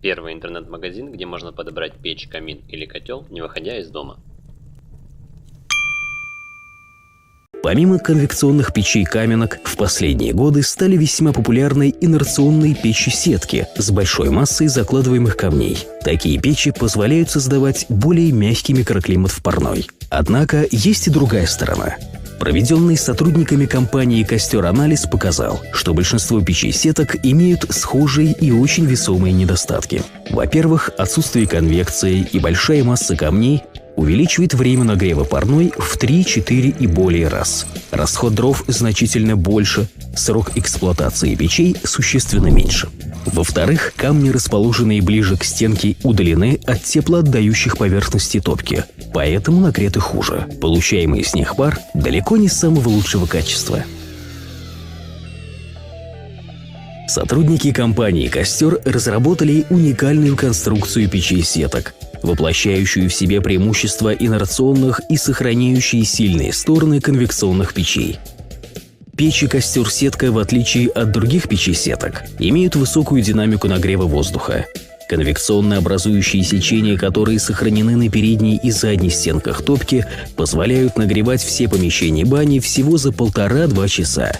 Первый интернет-магазин, где можно подобрать печь, камин или котел, не выходя из дома. Помимо конвекционных печей-каменок, в последние годы стали весьма популярны инерционные печи-сетки с большой массой закладываемых камней. Такие печи позволяют создавать более мягкий микроклимат в парной. Однако есть и другая сторона. Проведенный сотрудниками компании «Костер» анализ показал, что большинство печей-сеток имеют схожие и очень весомые недостатки. Во-первых, отсутствие конвекции и большая масса камней увеличивает время нагрева парной в 3, 4 и более раз. Расход дров значительно больше, срок эксплуатации печей существенно меньше. Во-вторых, камни, расположенные ближе к стенке, удалены от теплоотдающих поверхностей топки, поэтому нагреты хуже. Получаемый с них пар далеко не самого лучшего качества. Сотрудники компании «Костер» разработали уникальную конструкцию печей-сеток, воплощающую в себе преимущества инерционных и сохраняющие сильные стороны конвекционных печей. Печи «Костер-сетка», в отличие от других печей-сеток, имеют высокую динамику нагрева воздуха. Конвекционно образующие сечения, которые сохранены на передней и задней стенках топки, позволяют нагревать все помещения бани всего за 1,5–2 часа.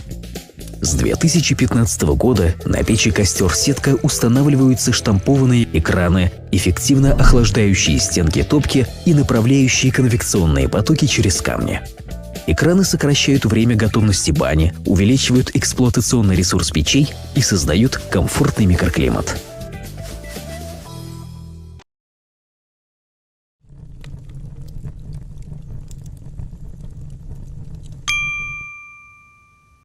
С 2015 года на печи «Костер-сетка» устанавливаются штампованные экраны, эффективно охлаждающие стенки топки и направляющие конвекционные потоки через камни. Экраны сокращают время готовности бани, увеличивают эксплуатационный ресурс печей и создают комфортный микроклимат.